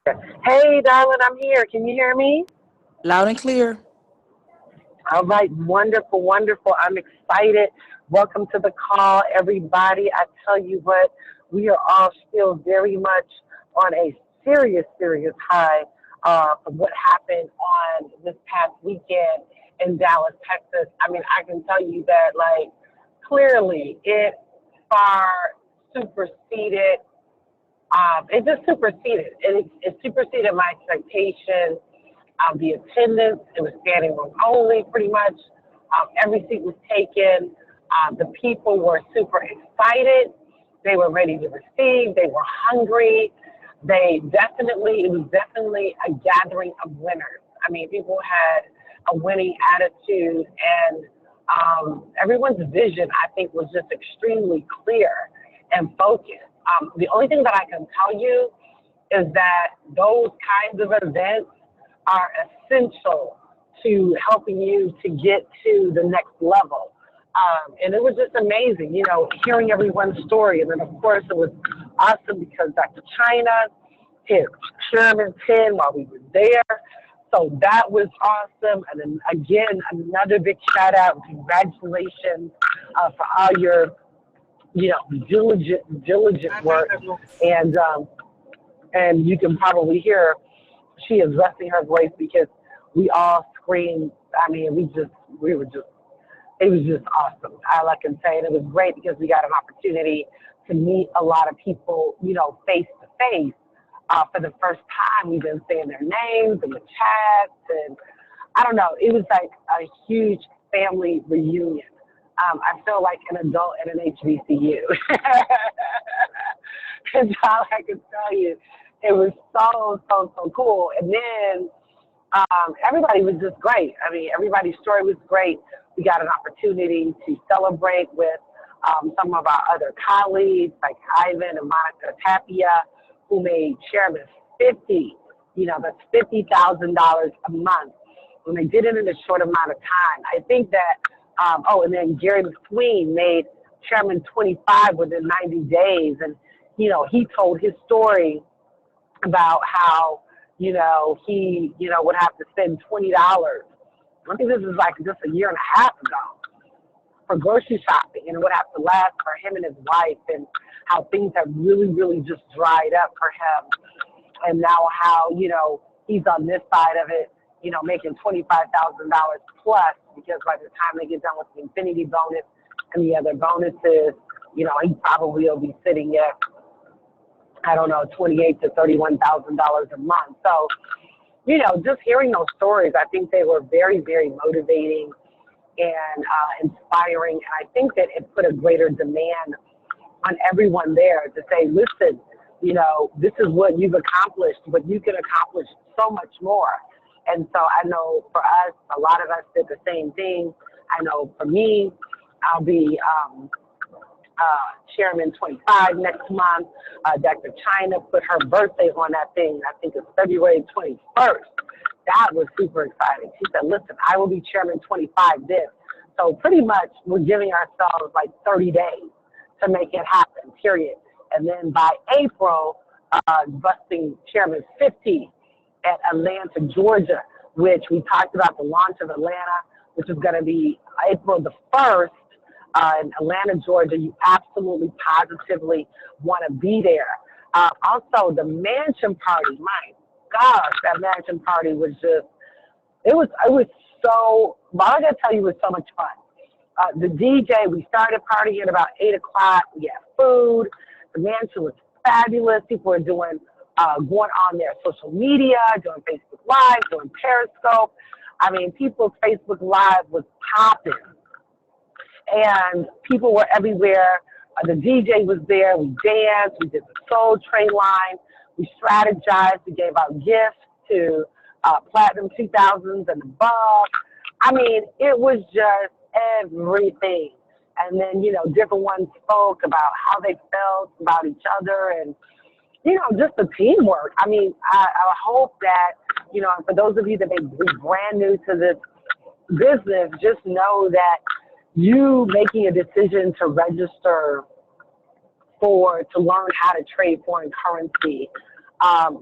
Hey, darling, I'm here. Can you hear me? Loud and clear. All right, wonderful, wonderful. I'm excited. Welcome to the call, everybody. I tell you what, we are all still very much on a serious, serious high from what happened on this past weekend in Dallas, Texas. I mean, I can tell you that, like, clearly it far superseded. It just superseded. It superseded my expectations. The attendance, it was standing room only pretty much. Every seat was taken. The people were super excited. They were ready to receive. They were hungry. It was definitely a gathering of winners. I mean, people had a winning attitude, and everyone's vision, I think, was just extremely clear and focused. The only thing that I can tell you is that those kinds of events are essential to helping you to get to the next level. And it was just amazing, hearing everyone's story. And then, of course, it was awesome because Dr. China hit Sherman 10 while we were there. So that was awesome. And then, again, another big shout out. Congratulations for all your, diligent work. And, and you can probably hear she is resting her voice because we all screamed. I mean, it was just awesome. All I can say, and it was great because we got an opportunity to meet a lot of people, face to face for the first time. We've been saying their names in the chats, and I don't know. It was like a huge family reunion. I feel like an adult at an HBCU. That's all I can tell you. It was so cool. And then everybody was just great. I mean, everybody's story was great. We got an opportunity to celebrate with some of our other colleagues, like Ivan and Monica Tapia, who made Chairman 50. That's $50,000 a month. When they did it in a short amount of time, I think that. And then Gary McSween made Chairman 25 within 90 days, and he told his story about how, he, would have to spend $20. I think this is like just a year and a half ago for grocery shopping, and it would have to last for him and his wife, and how things have really, really just dried up for him. And now how, he's on this side of it, making $25,000 plus, because by the time they get done with the infinity bonus and the other bonuses, he probably will be sitting at, I don't know, $28,000 to $31,000 a month. So, just hearing those stories, I think they were very, very motivating and inspiring. And I think that it put a greater demand on everyone there to say, listen, this is what you've accomplished, but you can accomplish so much more. And so I know for us, a lot of us did the same thing. I know for me, I'll be Chairman 25 next month. Dr. China put her birthday on that thing. I think it's February 21st. That was super exciting. She said, listen, I will be Chairman 25 this. So pretty much we're giving ourselves like 30 days to make it happen, period. And then by April, busting Chairman 50 at Atlanta, Georgia, which we talked about the launch of Atlanta, which is going to be April the 1st. In Atlanta, Georgia. You absolutely positively want to be there. Also, the mansion party, my gosh, that mansion party was just, it was so, all I got to tell you, it was so much fun. The DJ, we started partying at about 8 o'clock. We had food. The mansion was fabulous. People were doing, going on their social media, doing Facebook Live, doing Periscope. I mean, people's Facebook Live was popping. And people were everywhere. The DJ was there. We danced. We did the Soul Train line. We strategized. We gave out gifts to Platinum 2000s and above. I mean, it was just everything. And then, different ones spoke about how they felt about each other and, just the teamwork. I mean, I hope that, for those of you that may be brand new to this business, just know that you making a decision to register to learn how to trade foreign currency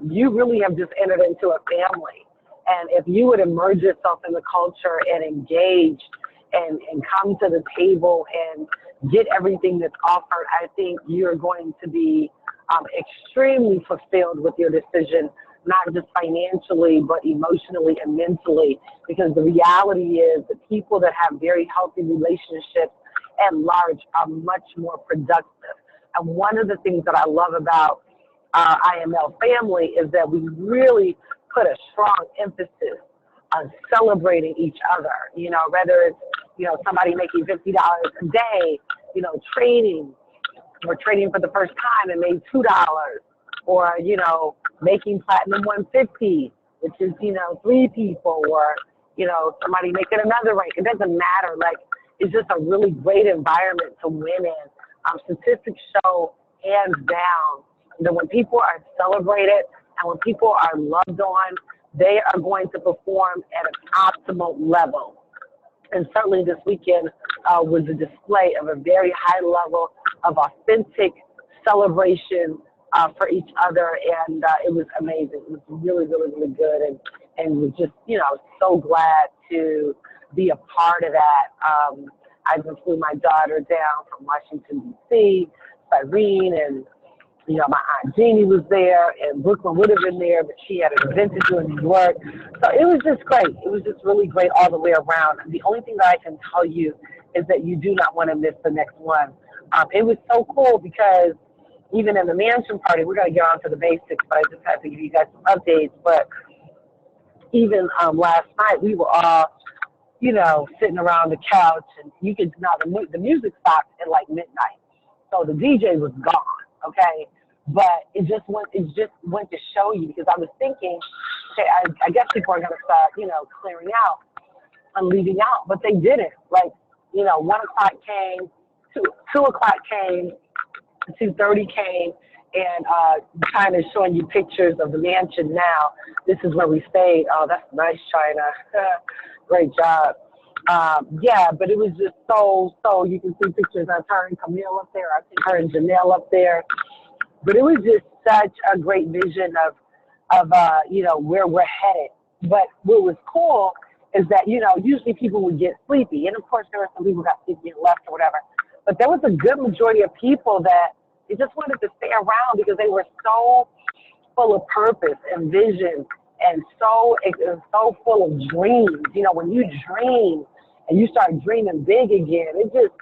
you really have just entered into a family. And if you would immerse yourself in the culture and engage and come to the table and get everything that's offered, I think you're going to be extremely fulfilled with your decision, not just financially, but emotionally and mentally. Because the reality is the people that have very healthy relationships at large are much more productive. And one of the things that I love about IML family is that we really put a strong emphasis on celebrating each other, you know, whether it's, you know, somebody making $50 a day, you know, trading or trading for the first time and made $2, or, you know, making platinum 150, which is, you know, 3 people, or, you know, somebody making another rank. It doesn't matter. Like, it's just a really great environment to win in. Statistics show hands down that when people are celebrated and when people are loved on, they are going to perform at an optimal level. And certainly this weekend was a display of a very high level of authentic celebration for each other, and it was amazing. It was really, really, really good, and was just, you know, so glad to be a part of that. I just flew my daughter down from Washington, D.C., Irene, and, you know, my Aunt Jeannie was there, and Brooklyn would have been there, but she had an event to do in New York. So it was just great. It was just really great all the way around. The only thing that I can tell you is that you do not want to miss the next one. It was so cool because even in the mansion party, we're going to get on to the basics, but I just had to give you guys some updates. But even last night, we were all, you know, sitting around the couch, and you could, now the music stopped at like midnight. So the DJ was gone, okay? But it just went to show you, because I was thinking, okay, I guess people are going to start, you know, clearing out and leaving out, but they didn't. Like, you know, 1 o'clock came, 2 o'clock came, 2:30 came, and kind of showing you pictures of the mansion now. This is where we stayed. Oh, that's nice, China. Great job. Yeah, but it was just so, you can see pictures of her and Camille up there. I think her and Janelle up there. But it was just such a great vision of you know, where we're headed. But what was cool is that, you know, usually people would get sleepy. And, of course, there were some people who got sleepy and left or whatever. But there was a good majority of people that they just wanted to stay around because they were so full of purpose and vision and so full of dreams. You know, when you dream and you start dreaming big again, it just,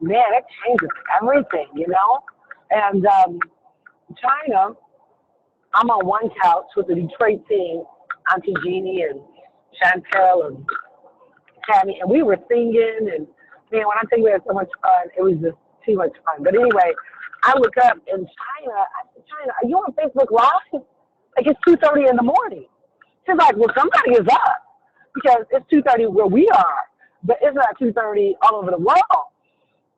man, it changes everything, you know? And China, I'm on one couch with the Detroit team, Auntie Jeannie and Chantel and Tammy, and we were singing, and man, when I think we had so much fun, it was just too much fun. But anyway, I look up in China, I said, China, are you on Facebook Live? Like, it's 2:30 in the morning. She's like, well, somebody is up, because it's 2:30 where we are, but it's not 2:30 all over the world.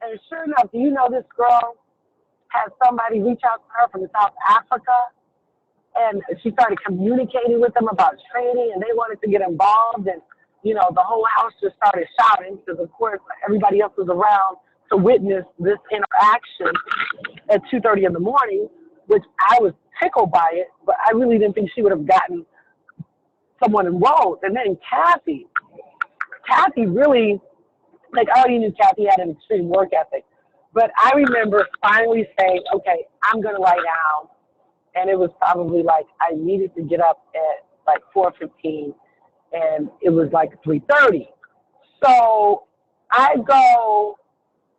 And sure enough, do you know this girl had somebody reach out to her from South Africa, and she started communicating with them about trading, and they wanted to get involved, and, you know, the whole house just started shouting because, of course, everybody else was around to witness this interaction at 2:30 in the morning, which I was tickled by it, but I really didn't think she would have gotten someone enrolled. And then Kathy really, like, I already knew Kathy had an extreme work ethic, but I remember finally saying, okay, I'm going to lie down. And it was probably like I needed to get up at like 4:15, and it was like 3:30. So I go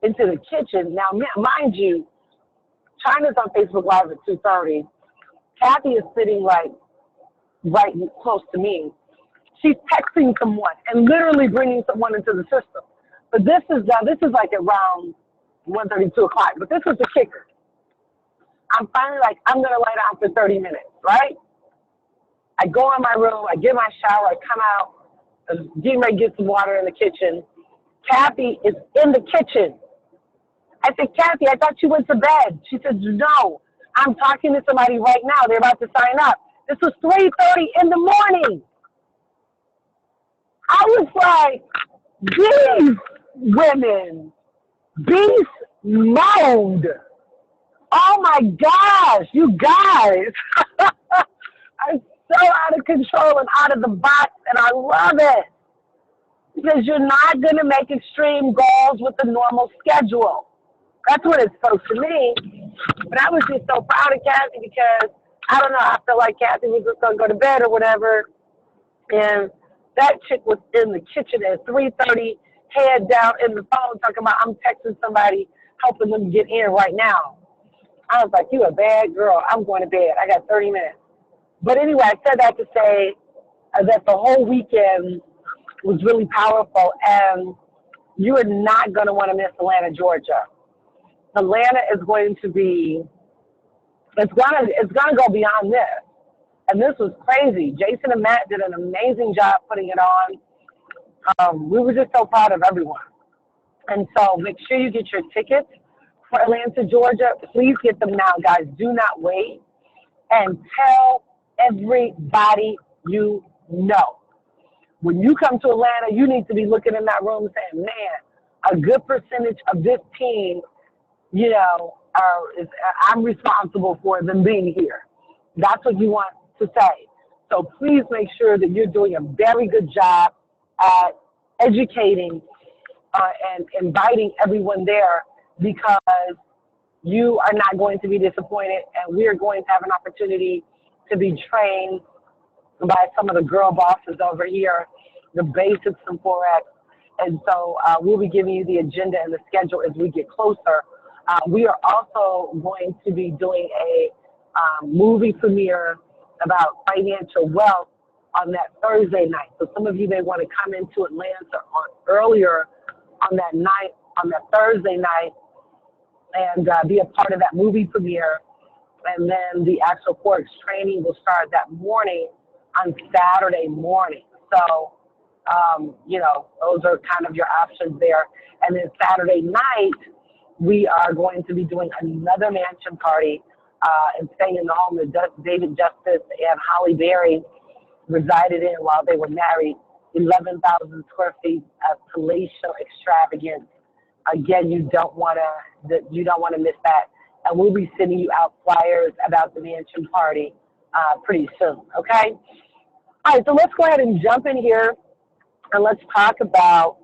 into the kitchen. Now, mind you, China's on Facebook Live at 2:30. Kathy is sitting like right close to me. She's texting someone and literally bringing someone into the system. But this is like around 1:30, 2 o'clock. But this was the kicker. I'm finally like, I'm going to lay down for 30 minutes, right? I go in my room, I get my shower, I come out, I'm getting ready to get some water in the kitchen. Kathy is in the kitchen. I said, Kathy, I thought you went to bed. She said, no, I'm talking to somebody right now. They're about to sign up. This was 3:30 in the morning. I was like, these women, beast mode. Oh my gosh, you guys. control and out of the box, and I love it. Because you're not going to make extreme goals with the normal schedule. That's what it spoke to me. But I was just so proud of Kathy because, I don't know, I felt like Kathy was just going to go to bed or whatever. And that chick was in the kitchen at 3:30, head down in the phone, talking about, I'm texting somebody, helping them get in right now. I was like, you a bad girl. I'm going to bed. I got 30 minutes. But anyway, I said that to say that the whole weekend was really powerful, and you are not going to want to miss Atlanta, Georgia. Atlanta is going to be, it's going to go beyond this. And this was crazy. Jason and Matt did an amazing job putting it on. We were just so proud of everyone. And so make sure you get your tickets for Atlanta, Georgia. Please get them now, guys. Do not wait. And tell everybody you know. When you come to Atlanta, you need to be looking in that room saying, man, a good percentage of this team, you know, I'm responsible for them being here. That's what you want to say. So please make sure that you're doing a very good job at educating and inviting everyone there, because you are not going to be disappointed, and we are going to have an opportunity to be trained by some of the girl bosses over here, the basics from Forex. And so we'll be giving you the agenda and the schedule as we get closer. We are also going to be doing a movie premiere about financial wealth on that Thursday night. So some of you may want to come into Atlanta earlier on that night, on that Thursday night, and be a part of that movie premiere. And then the actual Forex training will start that morning on Saturday morning. So, you know, those are kind of your options there. And then Saturday night, we are going to be doing another mansion party and staying in the home that David Justice and Holly Berry resided in while they were married. 11,000 square feet of palatial extravagance. Again, you don't want to miss that. And we'll be sending you out flyers about the mansion party pretty soon. Okay. All right. So let's go ahead and jump in here, and let's talk about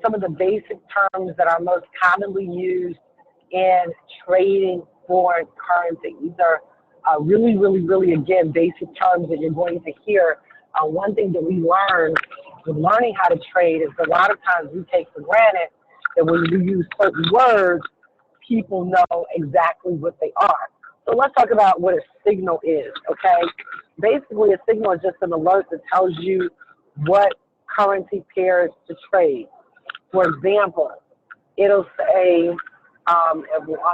some of the basic terms that are most commonly used in trading foreign currency. These are really, really, really, again, basic terms that you're going to hear. One thing that we learn with learning how to trade is a lot of times we take for granted that when we use certain words, people know exactly what they are. So let's talk about what a signal is, okay? Basically, a signal is just an alert that tells you what currency pairs to trade. For example, it'll say, on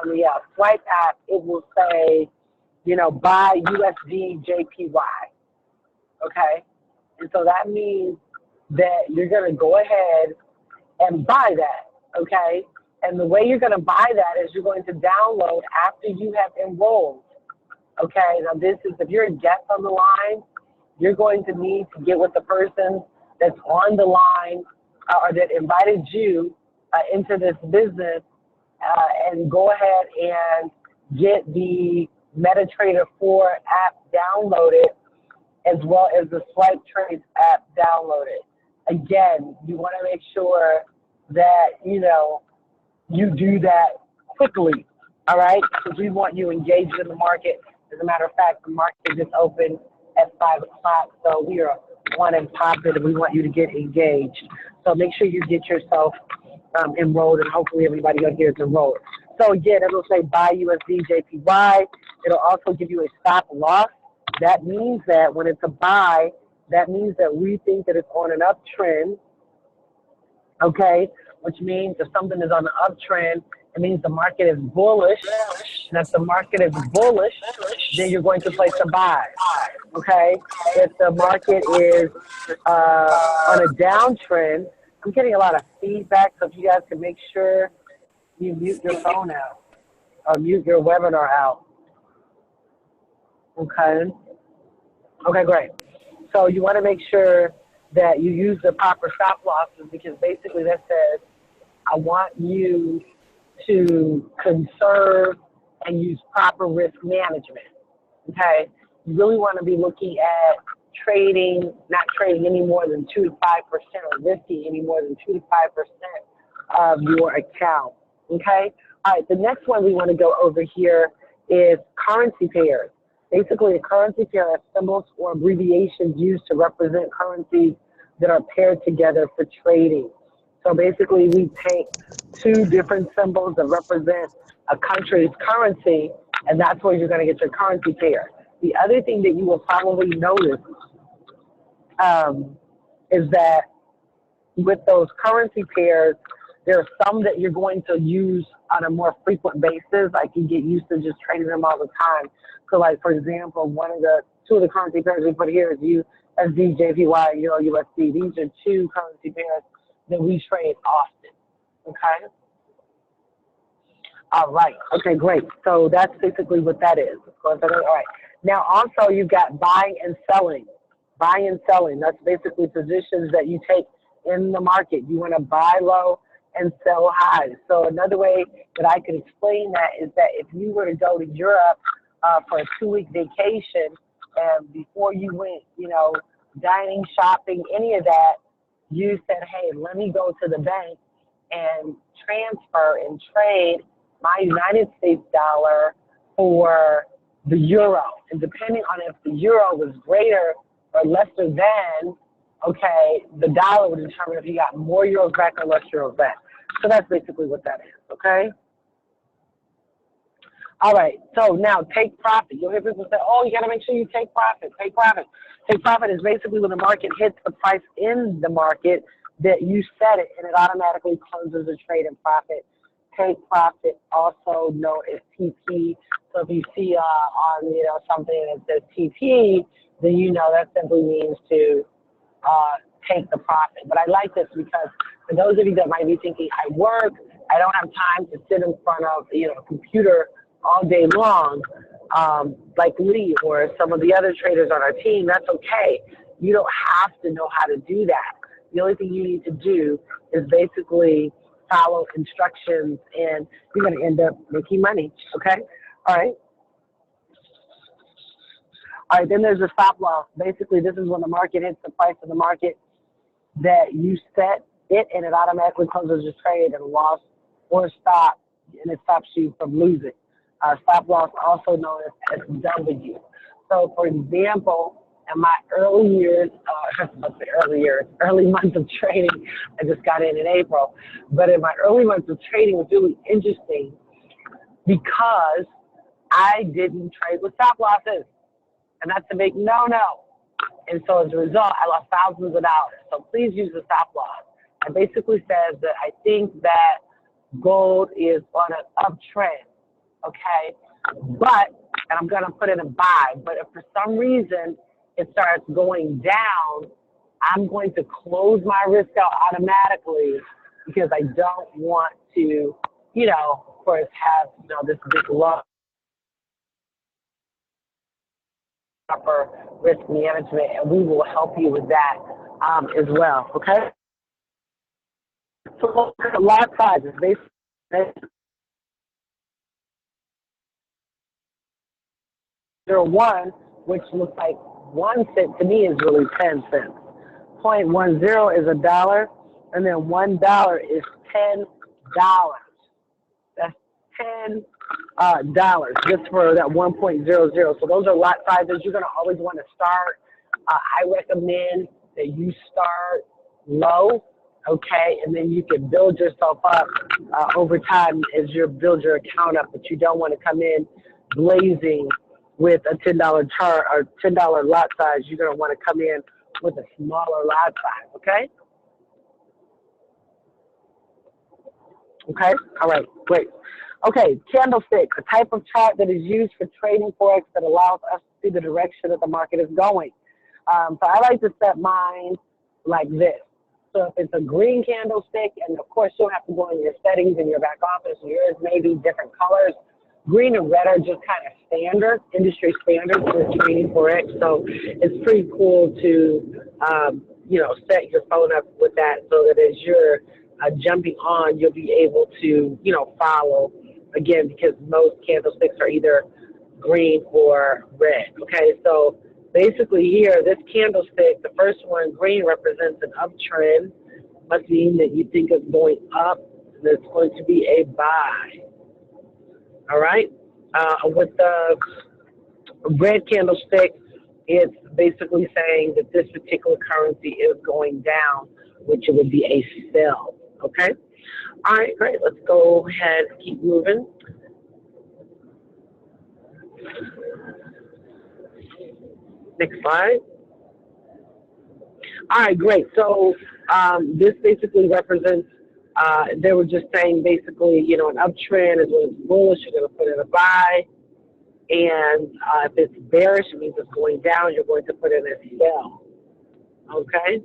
the swipe app, it will say, you know, buy USD JPY, okay? And so that means that you're going to go ahead and buy that, okay? And the way you're going to buy that is you're going to download after you have enrolled, okay? Now this is, if you're a guest on the line, you're going to need to get with the person that's on the line or that invited you into this business and go ahead and get the MetaTrader 4 app downloaded, as well as the Swipe Trades app downloaded. Again, you want to make sure that, you know, you do that quickly, all right? Because we want you engaged in the market. As a matter of fact, the market just opened at 5 o'clock, so we are on and popping, and we want you to get engaged. So make sure you get yourself enrolled, and hopefully everybody on here is enrolled. So again, it'll say buy USD JPY. It'll also give you a stop loss. That means that when it's a buy, that means that we think that it's on an uptrend, okay? Which means if something is on an uptrend, it means the market is bullish. And if the market is bullish, then you're going to place a buy, okay? If the market is on a downtrend, I'm getting a lot of feedback, so if you guys can make sure you mute your phone out or mute your webinar out, okay? Okay, great. So you want to make sure that you use the proper stop losses, because basically that says, I want you to conserve and use proper risk management, okay? You really want to be looking at not trading any more than 2 to 5% or risking any more than 2 to 5% of your account. Okay? All right, the next one we want to go over here is currency pairs. Basically, a currency pair is symbols or abbreviations used to represent currencies that are paired together for trading. So basically, we take two different symbols that represent a country's currency, and that's where you're going to get your currency pair. The other thing that you will probably notice is that with those currency pairs, there are some that you're going to use on a more frequent basis. Like you get used to just trading them all the time. So like, for example, two of the currency pairs we put here is USD, JPY, and Euro USD. These are two currency pairs that we trade often. Okay? All right. Okay, great. So that's basically what that is. All right. Now also you've got buying and selling. Buying and selling. That's basically positions that you take in the market. You want to buy low and sell high. So another way that I could explain that is that if you were to go to Europe for a 2-week vacation, and before you went, dining, shopping, any of that, you said, hey, let me go to the bank and transfer and trade my United States dollar for the euro. And depending on if the euro was greater or lesser than, okay, the dollar would determine if you got more euros back or less euros back. So that's basically what that is, okay? All right, so now take profit. You'll hear people say, oh, you got to make sure you take profit. Take profit. Take profit is basically when the market hits the price in the market that you set it, and it automatically closes the trade in profit. Take profit, also known as TP. So if you see on something that says TP, then that simply means to take the profit. But I like this because for those of you that might be thinking, I work, I don't have time to sit in front of a computer all day long, like Lee or some of the other traders on our team, that's okay. You don't have to know how to do that. The only thing you need to do is basically follow instructions, and you're going to end up making money, okay? All right. All right, then there's a stop loss. Basically, this is when the market hits the price of the market that you set it, and it automatically closes your trade and loss or stop, and it stops you from losing. Stop loss, also known as SW. So, for example, in my early months of trading, I just got in April, but in my early months of trading, it was really interesting because I didn't trade with stop losses, and that's a big no-no. And so as a result, I lost thousands of dollars. So please use the stop loss. It basically says that I think that gold is on an uptrend, okay? And I'm going to put in a buy, but if for some reason it starts going down, I'm going to close my risk out automatically because I don't want to, of course, have, this big loss. Proper risk management, and we will help you with that as well, okay? So look at the lot sizes. Basically, 1, which looks like 1 cent to me is really 10 cents. 0.10 is $1, and then $1 is $10. That's $10 just for that 1.00. So those are lot sizes. You're going to always want to start. I recommend that you start low, okay, and then you can build yourself up over time as you build your account up. But you don't want to come in blazing with a $10 chart or $10 lot size. You're going to want to come in with a smaller lot size, okay? Okay? All right, great. Okay, candlestick, a type of chart that is used for trading Forex that allows us to see the direction that the market is going. So I like to set mine like this. So if it's a green candlestick, and of course you'll have to go in your settings in your back office, yours may be different colors. Green and red are just kind of standard, industry standards for trading Forex. So it's pretty cool to, set your phone up with that so that as you're jumping on, you'll be able to, follow, again, because most candlesticks are either green or red. Okay, so basically here, this candlestick, the first one, green, represents an uptrend. Must mean that you think it's going up, and it's going to be a buy. All right? With the red candlestick, it's basically saying that this particular currency is going down, which would be a sell. Okay? All right, great. Let's go ahead and keep moving. Next slide. All right, great. So this basically represents, they were just saying basically, you know, an uptrend is when it's bullish, you're going to put in a buy. And if it's bearish, it means it's going down, you're going to put in a sell. Okay?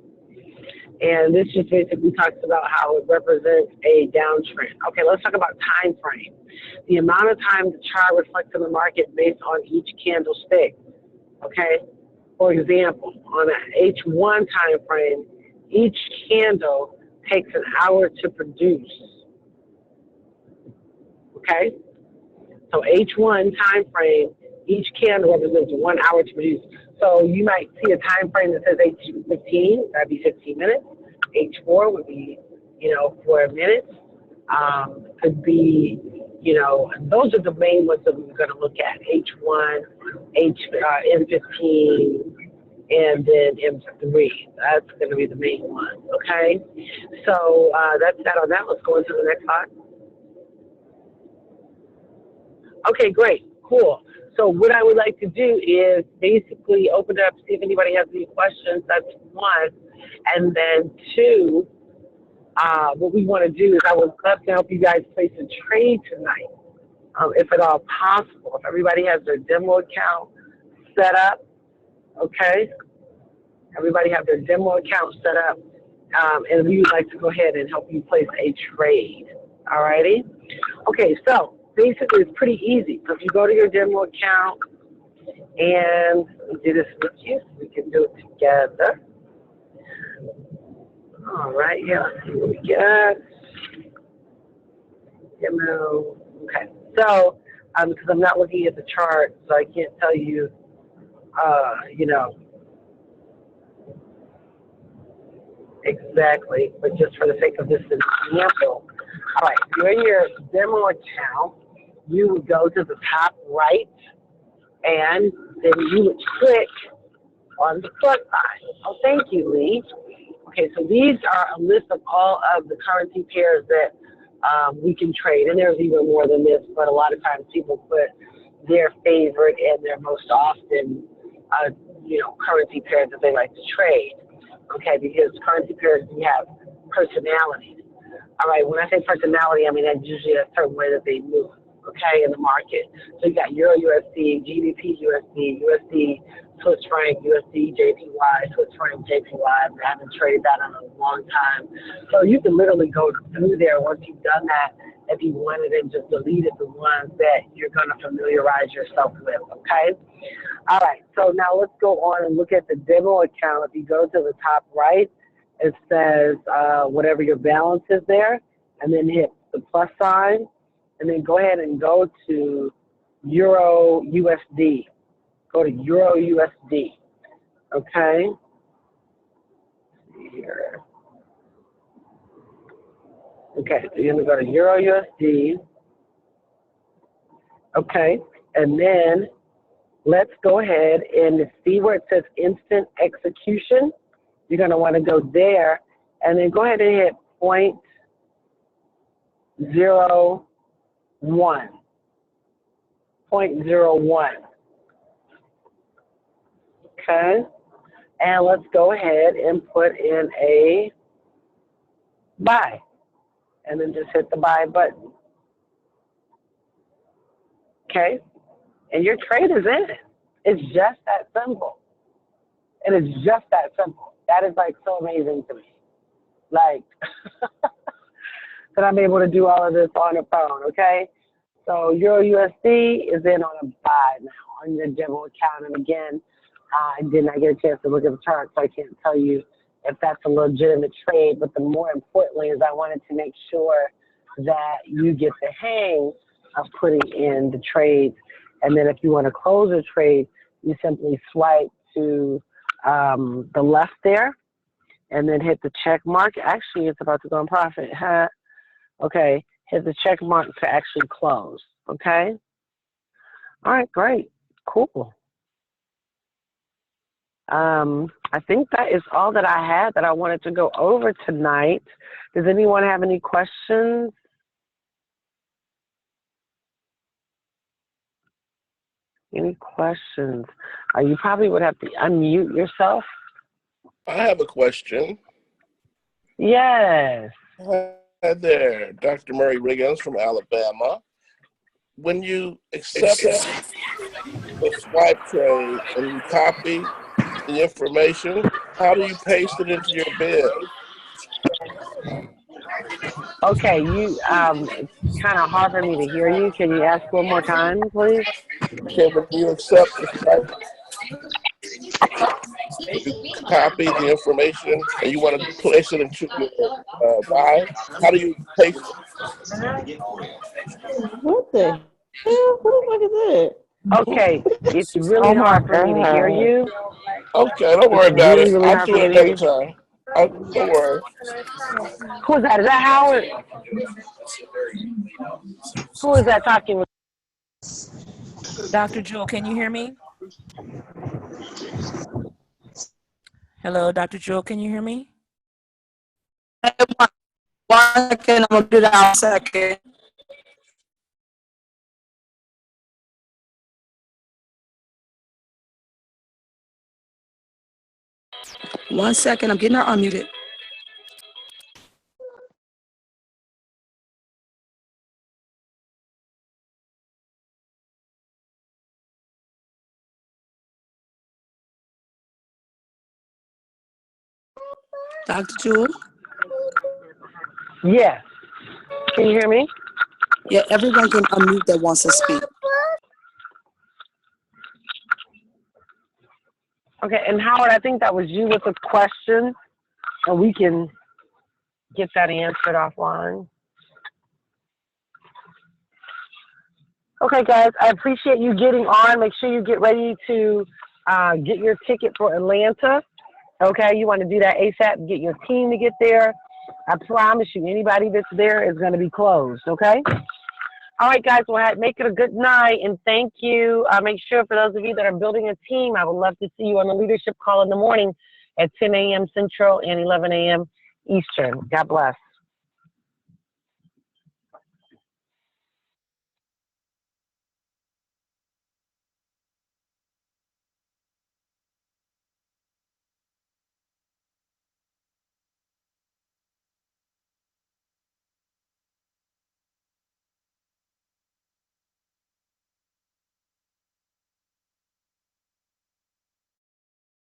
And this just basically talks about how it represents a downtrend. Okay, let's talk about time frame. The amount of time the chart reflects in the market based on each candlestick. Okay? For example, on an H1 time frame, each candle takes an hour to produce. Okay? So H1 time frame, each candle represents 1 hour to produce. So you might see a time frame that says H15, that'd be 15 minutes. H4 would be, you know, 4 minutes. Could be, you know, those are the main ones that we're going to look at. H1, M15, and then M3. That's going to be the main one, okay? So that's that on that. Let's go into the next slide. Okay, great, cool. So what I would like to do is basically open it up, see if anybody has any questions. That's one. And then two, what we want to do is I would love to help you guys place a trade tonight, if at all possible. If everybody has their demo account set up, okay? Everybody have their demo account set up, and we would like to go ahead and help you place a trade, all righty? Okay, so basically it's pretty easy. So if you go to your demo account, and we'll do this with you, so we can do it together. All right, yeah, let's see what we get. Demo. Okay, so because I'm not looking at the chart, so I can't tell you, you know, exactly, but just for the sake of this example. All right, if you're in your demo account, you would go to the top right, and then you would click on the plus sign. Oh, thank you, Lee. Okay, so these are a list of all of the currency pairs that we can trade, and there's even more than this, but a lot of times people put their favorite and their most often, you know, currency pairs that they like to trade. Okay, because currency pairs, we have personalities. All right, when I say personality, I mean that's usually a certain way that they move, okay, in the market. So you got Euro USD, GBP USD, USD, Swiss franc, USD, JPY, Swiss franc, JPY. I haven't traded that in a long time. So you can literally go through there once you've done that if you wanted and just deleted the ones that you're going to familiarize yourself with, okay? All right, so now let's go on and look at the demo account. If you go to the top right, it says whatever your balance is there, and then hit the plus sign, and then go ahead and go to Euro USD. Go to Euro USD, okay? Let's see here. Okay, so you're going to go to Euro USD, okay, and then let's go ahead and see where it says instant execution. You're going to want to go there, and then go ahead and hit 0.01. 0.01. Okay, and let's go ahead and put in a buy, and then just hit the buy button. Okay, and your trade is in. It's just that simple. It is just that simple. That is like so amazing to me. Like, that I'm able to do all of this on the phone, okay? So Euro USD is in on a buy now on your demo account. And again, I did not get a chance to look at the chart, so I can't tell you if that's a legitimate trade. But the more importantly is I wanted to make sure that you get the hang of putting in the trades. And then if you want to close a trade, you simply swipe to the left there, and then hit the check mark. Actually, it's about to go in profit. Okay, hit the check mark to actually close. Okay. All right, great, cool. I think that is all that I had that I wanted to go over tonight. Does anyone have any questions? Any questions? You probably would have to unmute yourself. I have a question. Yes. Hi there, Dr. Murray Riggins from Alabama. When you accept the swipe trade and you copy the information, how do you paste it into your bid? Okay, it's kind of hard for me to hear you. Can you ask one more time, please? Okay, when you accept the swipe, you copy the information and you want to place it into your buy, how do you paste it? What the hell? What the fuck is that? Okay, it's really hard for me to hear you. Okay, don't worry about really, it. really I'll hard do for me it to hear another you. time. Don't worry. Who is that? Is that Howard? Who is that talking with? Dr. Jewel, can you hear me? Hello, Dr. Jewel, can you hear me? 1 second, I'm gonna do that in a second. One second, I'm getting her unmuted. Dr. Jewel? Yes. Can you hear me? Yeah, everyone can unmute that wants to speak. Okay, and Howard, I think that was you with a question, and we can get that answered offline. Okay, guys, I appreciate you getting on. Make sure you get ready to get your ticket for Atlanta. Okay, you want to do that ASAP and get your team to get there. I promise you, anybody that's there is going to be closed, okay? All right, guys, well, make it a good night, and thank you. Make sure for those of you that are building a team, I would love to see you on the leadership call in the morning at 10 a.m. Central and 11 a.m. Eastern. God bless.